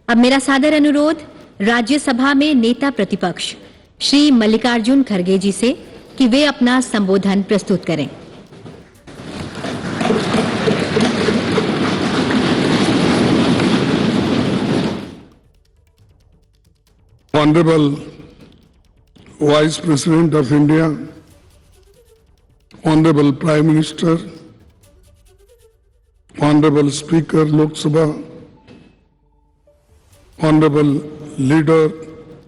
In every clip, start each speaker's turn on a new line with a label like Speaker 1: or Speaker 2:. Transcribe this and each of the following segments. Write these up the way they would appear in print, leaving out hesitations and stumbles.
Speaker 1: अब मेरा सादर अनुरोध राज्यसभा में नेता प्रतिपक्ष श्री मल्लिकार्जुन खड़गे जी से कि वे अपना संबोधन प्रस्तुत करें।
Speaker 2: Honorable Vice President of India, Honorable Prime Minister, Honorable Speaker Lok Sabha, Honorable Leader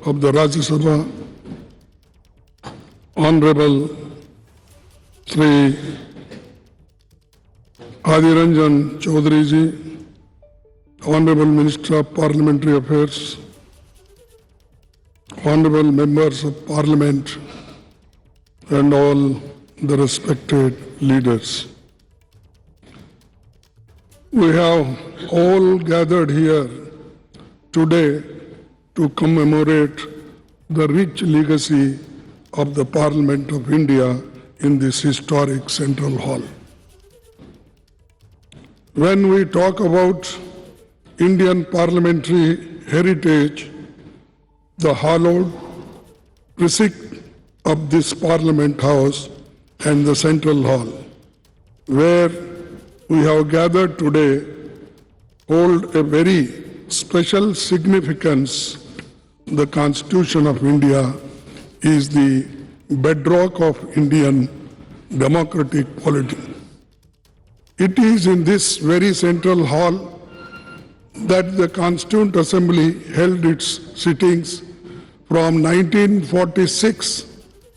Speaker 2: of the Rajya Sabha, Honorable Sri Adiranjan Chaudhary ji, Honorable Minister of Parliamentary Affairs, Honorable Members of Parliament and all the respected leaders. We have all gathered here today to commemorate the rich legacy of the Parliament of India in this historic Central Hall. When we talk about Indian parliamentary heritage, the hallowed precinct of this Parliament House and the Central Hall, where we have gathered today, hold a very special significance. The Constitution of India is the bedrock of Indian democratic polity. It is in this very Central Hall that the Constituent Assembly held its sittings from 1946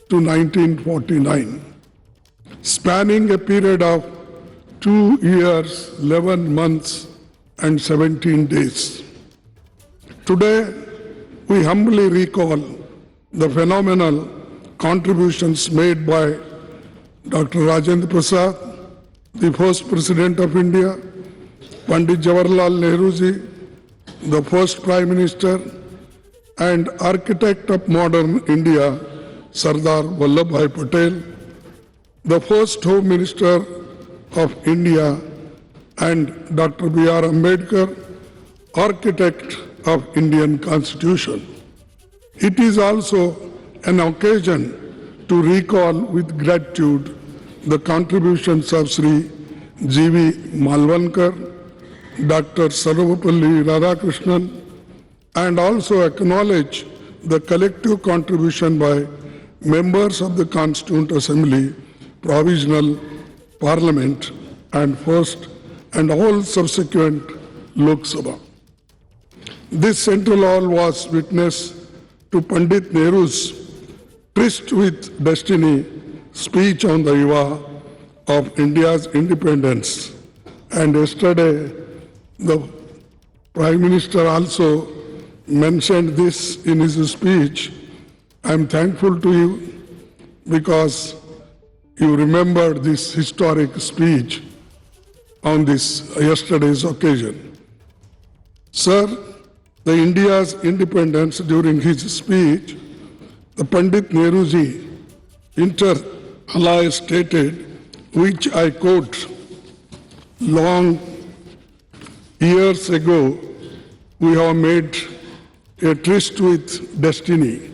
Speaker 2: to 1949, spanning a period of 2 years, 11 months, and 17 days. Today, we humbly recall the phenomenal contributions made by Dr. Rajendra Prasad, the first President of India, Pandit Jawaharlal Nehru ji, the first Prime Minister, and architect of modern India, Sardar Vallabhbhai Patel, the first Home Minister of India, and Dr. B.R. Ambedkar, architect of Indian Constitution. It is also an occasion to recall with gratitude the contributions of Sri G.V. Malvankar, Dr. Sarvapalli Radhakrishnan, and also acknowledge the collective contribution by members of the Constituent Assembly, Provisional Parliament, and first and all subsequent Lok Sabha. This Central Hall was witness to Pandit Nehru's tryst with destiny speech on the eve of India's independence. And yesterday, the Prime Minister also mentioned this in his speech. I am thankful to you because you remembered this historic speech on this yesterday's occasion. Sir, the India's independence during his speech, the Pandit Nehruji inter alia stated, which I quote, long years ago, we have made a tryst with destiny,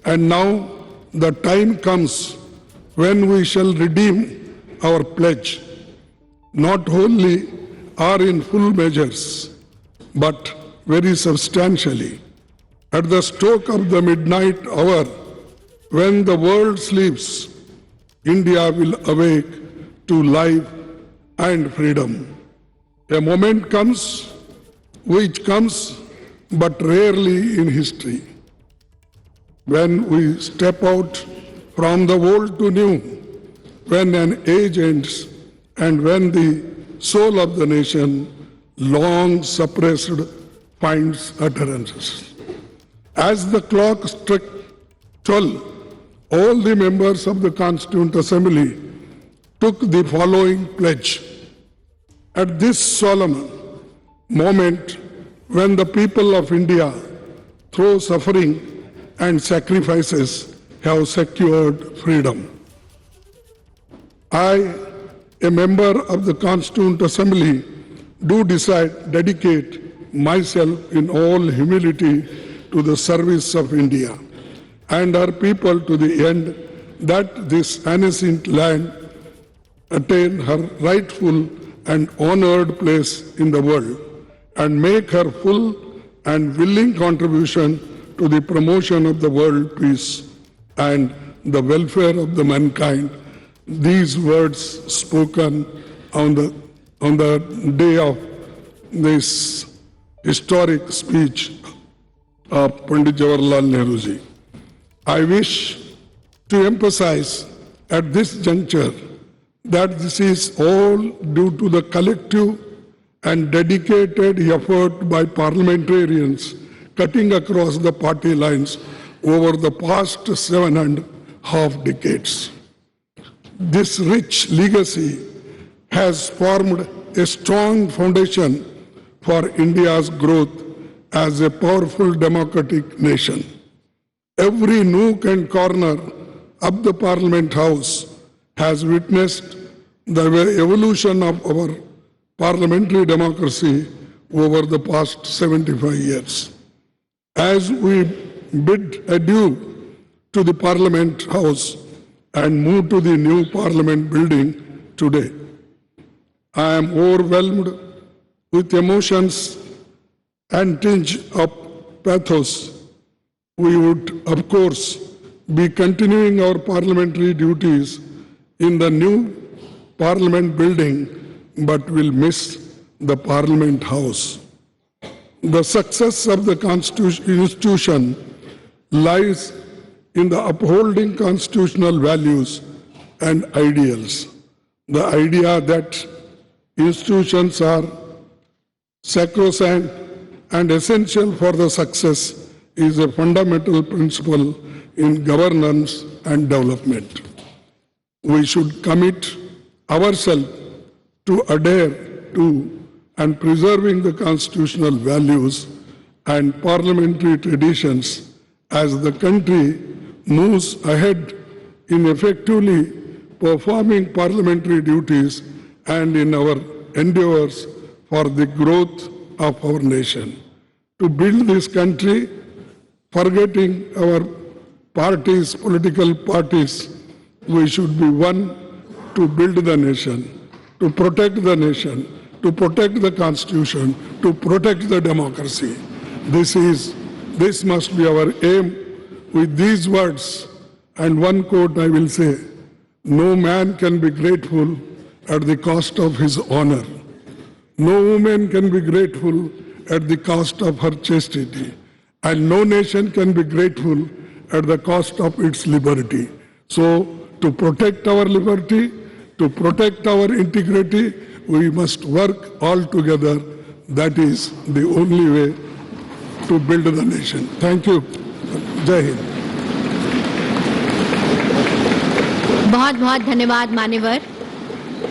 Speaker 2: and now the time comes when we shall redeem our pledge, not wholly or in full measures, but very substantially. At the stroke of the midnight hour, when the world sleeps, India will awake to life and freedom. A moment comes, which comes but rarely in history, when we step out from the old to new, when an age ends, and when the soul of the nation, long suppressed, finds utterances. As the clock struck 12, all the members of the Constituent Assembly took the following pledge. At this solemn moment, when the people of India, through suffering and sacrifices, have secured freedom, I, a member of the Constituent Assembly, do dedicate myself in all humility to the service of India and her people to the end that this ancient land attain her rightful and honored place in the world and make her full and willing contribution to the promotion of the world peace and the welfare of the mankind. These words spoken on the day of this historic speech of Pandit Jawaharlal Nehru ji. I wish to emphasize at this juncture that this is all due to the collective and dedicated effort by parliamentarians cutting across the party lines over the past 7.5 decades. This rich legacy has formed a strong foundation for India's growth as a powerful democratic nation. Every nook and corner of the Parliament House has witnessed the evolution of our parliamentary democracy over the past 75 years. As we bid adieu to the Parliament House and move to the new Parliament building today, I am overwhelmed with emotions and tinge of pathos. We would, of course, be continuing our parliamentary duties in the new Parliament building, but will miss the Parliament House. The success of the institution lies in the upholding constitutional values and ideals. The idea that institutions are sacrosanct and essential for the success is a fundamental principle in governance and development. We should commit ourselves to adhere to and preserving the constitutional values and parliamentary traditions as the country moves ahead in effectively performing parliamentary duties and in our endeavors for the growth of our nation. To build this country, forgetting our parties, political parties, we should be one to build the nation, to protect the nation, to protect the Constitution, to protect the democracy. This must be our aim. With these words and one quote I will say, no man can be grateful at the cost of his honor. No woman can be grateful at the cost of her chastity. And no nation can be grateful at the cost of its liberty. So, to protect our liberty, to protect our integrity, we must work all together. That is the only way to build the nation. Thank you. Jai Hind.
Speaker 1: बहुत बहुत धन्यवाद मान्यवर।